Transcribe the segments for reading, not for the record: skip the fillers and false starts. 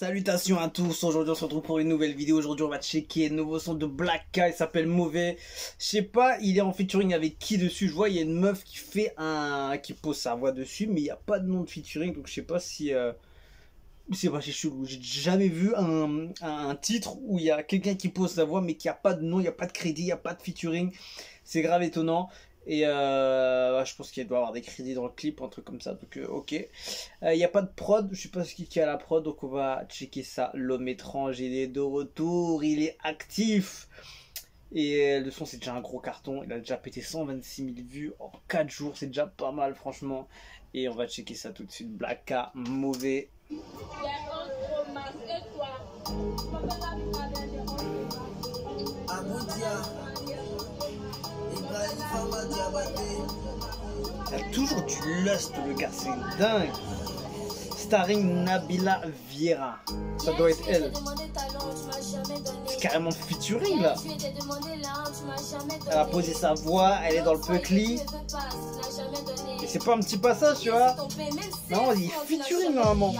Salutations à tous, aujourd'hui on se retrouve pour une nouvelle vidéo. Aujourd'hui on va checker un nouveau son de Black K, il s'appelle Mauvais. Je sais pas, il est en featuring avec qui dessus. Je vois il y a une meuf qui fait qui pose sa voix dessus, mais il n'y a pas de nom de featuring. Donc je sais pas si c'est pas chez chelou. J'ai jamais vu un titre où il y a quelqu'un qui pose sa voix mais qu'il n'y a pas de nom, il n'y a pas de crédit, il n'y a pas de featuring. C'est grave étonnant. Et je pense qu'il doit y avoir des crédits dans le clip, un truc comme ça, donc ok. Il n'y a pas de prod, je sais pas ce qui a la prod, donc on va checker ça. L'homme étrange, il est de retour, il est actif. Et le son c'est déjà un gros carton, il a déjà pété 126 000 vues en 4 jours, c'est déjà pas mal franchement. Et on va checker ça tout de suite. Black K, Mauvais. Il a toujours du lust le gars, c'est dingue. Starring Nabila Vieira. Ça doit être elle. C'est carrément featuring là. Elle a posé sa voix, elle est dans le Puckly. Et c'est pas un petit passage, tu vois. Non, il est featuring normalement.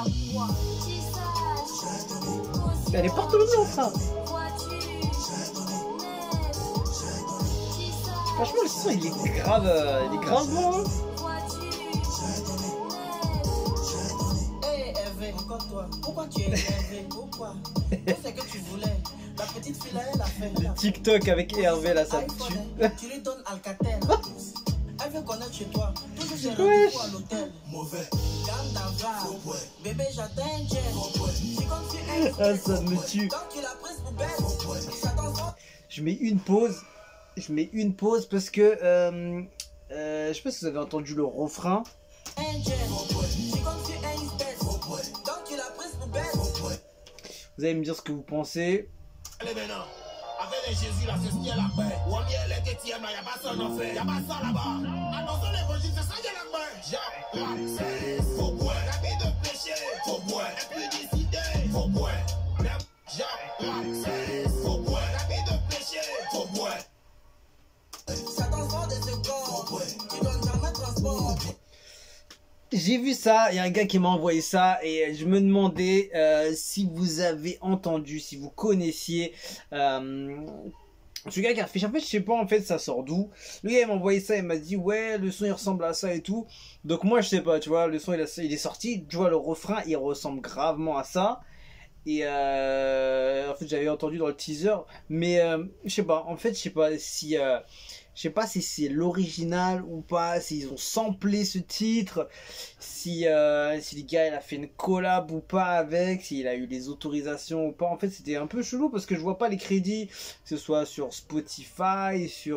Elle est partout le ça. Franchement, le son il est grave bon. Hein. Hey Hervé, encore toi. Pourquoi tu es énervé? Pourquoi? C'est que tu voulais. La petite fille là, elle a fait. Le TikTok avec Hervé là, ça me tue. Tu lui donnes Alcatel. Elle veut connaître chez toi. Toujours j'ai rendez-vous à l'hôtel. Mauvais. Gamme d'avare. Bébé, j'attends un jet. C'est comme si elle. Ah, ça me tue. Quand tu l'as prise pour belle. Je mets une pause. Parce que je sais pas si vous avez entendu le refrain. Vous allez me dire ce que vous pensez. Allez maintenant, avec les Jésus là, c'est ce qu'il y a la paix. Ou bien les chrétiens là, il n'y a pas ça en enfer. Il n'y a pas ça là-bas. Annonçons l'évangile, c'est ça qu'il y a la paix. Jacques, faut boire. La vie de péché, faut boire. Et puis décider, faut boire. Jacques, faut boire. La vie de péché, faut boire. J'ai vu ça, il y a un gars qui m'a envoyé ça et je me demandais si vous avez entendu, si vous connaissiez ce gars qui a fait. En fait, je sais pas en fait ça sort d'où. Le gars il m'a envoyé ça, il m'a dit ouais le son il ressemble à ça et tout. Donc moi je sais pas, tu vois, le son il est sorti, tu vois le refrain il ressemble gravement à ça. Et en fait j'avais entendu dans le teaser, mais je sais pas, en fait je sais pas si c'est l'original ou pas, s'ils ont samplé ce titre, si le gars il a fait une collab ou pas avec, s'il a eu les autorisations ou pas. En fait c'était un peu chelou parce que je vois pas les crédits, que ce soit sur Spotify, ou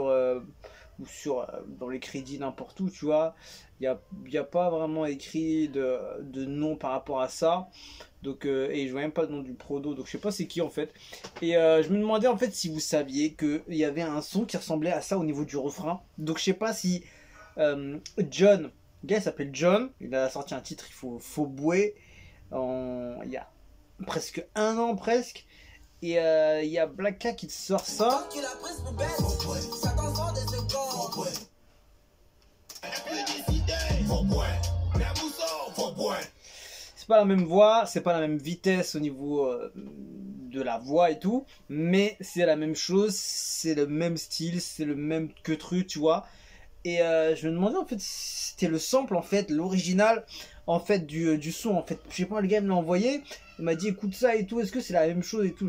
dans les crédits n'importe où, tu vois. Il y a pas vraiment écrit de nom par rapport à ça. Donc, et je vois même pas le nom du prodo, donc je sais pas c'est qui en fait. Et je me demandais en fait si vous saviez qu'il y avait un son qui ressemblait à ça au niveau du refrain. Donc je sais pas si John, le gars il s'appelle John, il a sorti un titre, il faut bouer, il y a presque un an presque. Et il y a Black K qui te sort ça. C'est pas la même voix, c'est pas la même vitesse au niveau de la voix et tout, mais c'est la même chose, c'est le même style, c'est le même que truc, tu vois. Et je me demandais en fait si c'était le sample en fait, l'original en fait du son en fait. Je sais pas, le gars me l'a envoyé, il m'a dit écoute ça et tout, est-ce que c'est la même chose et tout.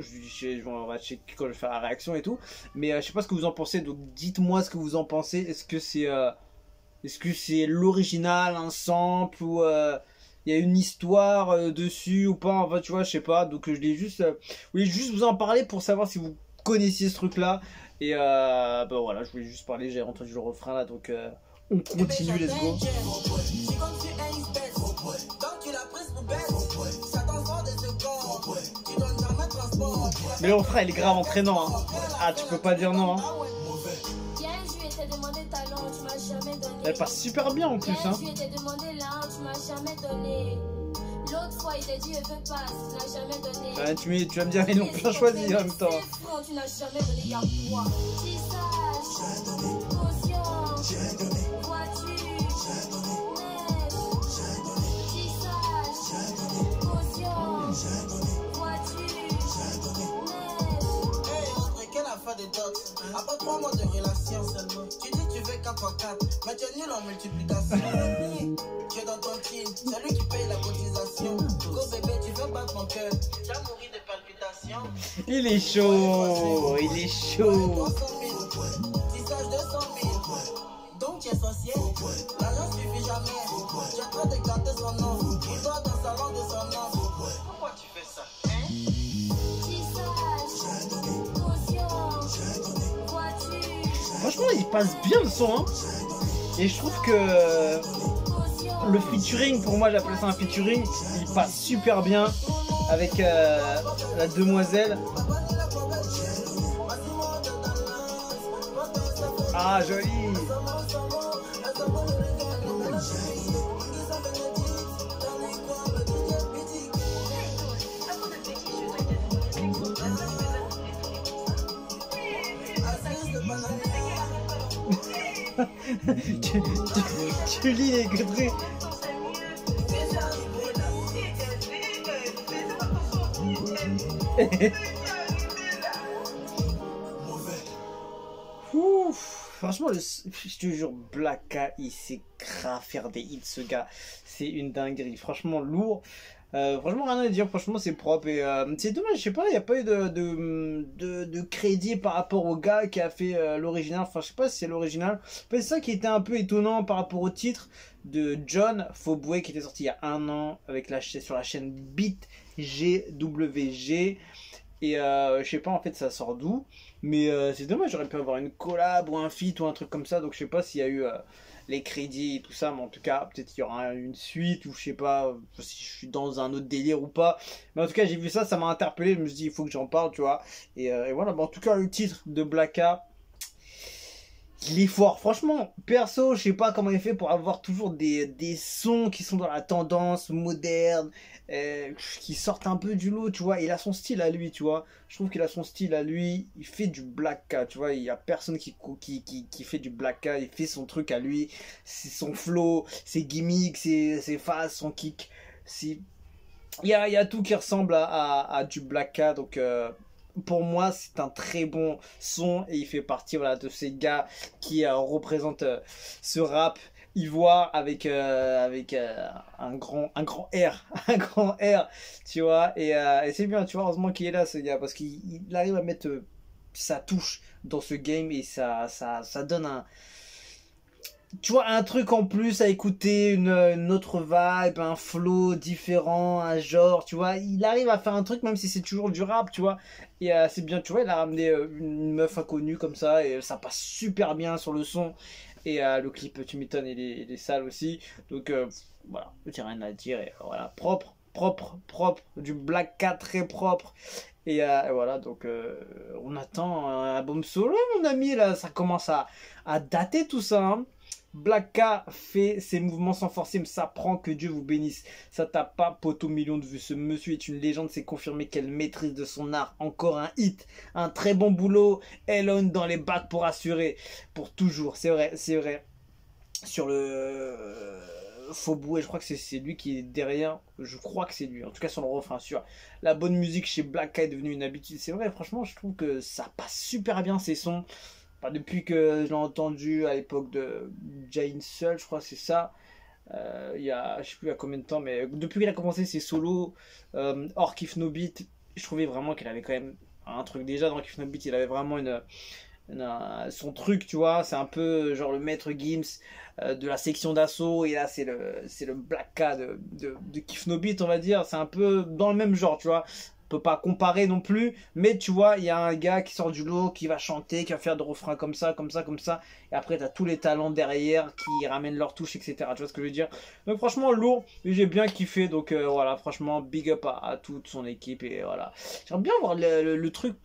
On va checker quand je vais faire la réaction et tout, mais je sais pas ce que vous en pensez, donc dites-moi ce que vous en pensez. Est-ce que c'est l'original, un sample ou il y a une histoire dessus ou pas, enfin tu vois, je sais pas. Donc je voulais juste vous en parler pour savoir si vous connaissiez ce truc là. Et bah voilà, je voulais juste parler, j'ai entendu le refrain là, donc on continue, let's go. Mais le refrain il est grave entraînant, hein. Ah tu peux pas dire non, hein. Elle passe super bien en plus, hein. Tu vas me dire, ils l'ont bien choisi en même temps. pas moi de relation seulement. Tu dis tu veux 4x4, mais tu es nul en multiplication. Tu es dans ton team, c'est lui qui paye la cotisation. Go bébé, tu veux battre mon cœur, tu as mouru de palpitations. Il est chaud, il est chaud. 6H 200 000. Donc tu es sorcier, l'argent suffit jamais. Tu es en train de gâter son nom, il doit dans le salon de son nom. Pourquoi tu fais ça, hein? Franchement, il passe bien le son, hein. Et je trouve que le featuring, pour moi j'appelle ça un featuring, il passe super bien avec la demoiselle. Ah, joli. tu lis les conneries. Ouf, franchement, je te jure, Blacka, il sait grave faire des hits, ce gars. C'est une dinguerie. Franchement, lourd. Franchement, rien à dire. Franchement, c'est propre. Et c'est dommage, je sais pas, il n'y a pas eu de crédit par rapport au gars qui a fait l'original. Enfin, je sais pas si c'est l'original. C'est ça qui était un peu étonnant par rapport au titre de John Faubourg qui était sorti il y a 1 an avec sur la chaîne Beat GWG. Et je sais pas en fait ça sort d'où. Mais c'est dommage, j'aurais pu avoir une collab ou un feat ou un truc comme ça. Donc je sais pas s'il y a eu les crédits et tout ça. Mais en tout cas, peut-être qu'il y aura une suite ou je sais pas si je suis dans un autre délire ou pas. Mais en tout cas, j'ai vu ça, ça m'a interpellé. Je me suis dit, il faut que j'en parle, tu vois. Et voilà, bon, en tout cas, le titre de Blacka, il est fort. Franchement, perso, je sais pas comment il fait pour avoir toujours des sons qui sont dans la tendance moderne, qui sortent un peu du lot, tu vois. Il a son style à lui, tu vois. Je trouve qu'il a son style à lui. Il fait du Blacka, tu vois. Il y a personne qui fait du Blacka. Il fait son truc à lui. C'est son flow, ses gimmicks, ses phases, son kick. Il y a tout qui ressemble à du Blacka, donc... pour moi, c'est un très bon son et il fait partie voilà, de ces gars qui représentent ce rap ivoire avec un grand R, un grand R, tu vois. Et c'est bien, tu vois, heureusement qu'il est là, ce gars, parce qu'il arrive à mettre sa touche dans ce game et ça donne un... Tu vois, un truc en plus à écouter, une autre vibe, un flow différent, un genre, tu vois. Il arrive à faire un truc, même si c'est toujours du rap, tu vois. Et c'est bien, tu vois, il a ramené une meuf inconnue comme ça, et ça passe super bien sur le son. Et le clip, tu m'étonnes, il est sale aussi. Donc, voilà, j'ai rien à dire. Et voilà, propre, du Blacka très propre. Et voilà, donc on attend un album solo, mon ami, là, ça commence à dater tout ça, hein. Blacka fait ses mouvements sans forcer, mais ça prend, que Dieu vous bénisse. Ça tape pas poteau million de vues. Ce monsieur est une légende, c'est confirmé qu'elle maîtrise de son art. Encore un hit, un très bon boulot. Elon dans les bacs pour assurer, pour toujours. C'est vrai, c'est vrai. Sur le Faubourg, je crois que c'est lui qui est derrière. Je crois que c'est lui. En tout cas sur le refrain, sûr. La bonne musique chez Blacka est devenue une habitude. C'est vrai, franchement, je trouve que ça passe super bien ces sons. Depuis que je l'ai entendu à l'époque de Jane Seul, je crois que c'est ça. Il y a, je sais plus à combien de temps, mais depuis qu'il a commencé ses solos, hors Kiff No Beat, je trouvais vraiment qu'il avait quand même un truc. Déjà dans Kiff No Beat, il avait vraiment son truc, tu vois. C'est un peu genre le maître Gims de la section d'assaut, et là c'est le Blacka de Kiff No Beat, on va dire. C'est un peu dans le même genre, tu vois. On peut pas comparer non plus, mais tu vois, il y a un gars qui sort du lot, qui va chanter, qui va faire des refrains comme ça, et après tu as tous les talents derrière qui ramènent leur touche, etc. Tu vois ce que je veux dire? Donc franchement lourd, et j'ai bien kiffé, donc voilà, franchement big up à toute son équipe, et voilà. J'aimerais bien voir le truc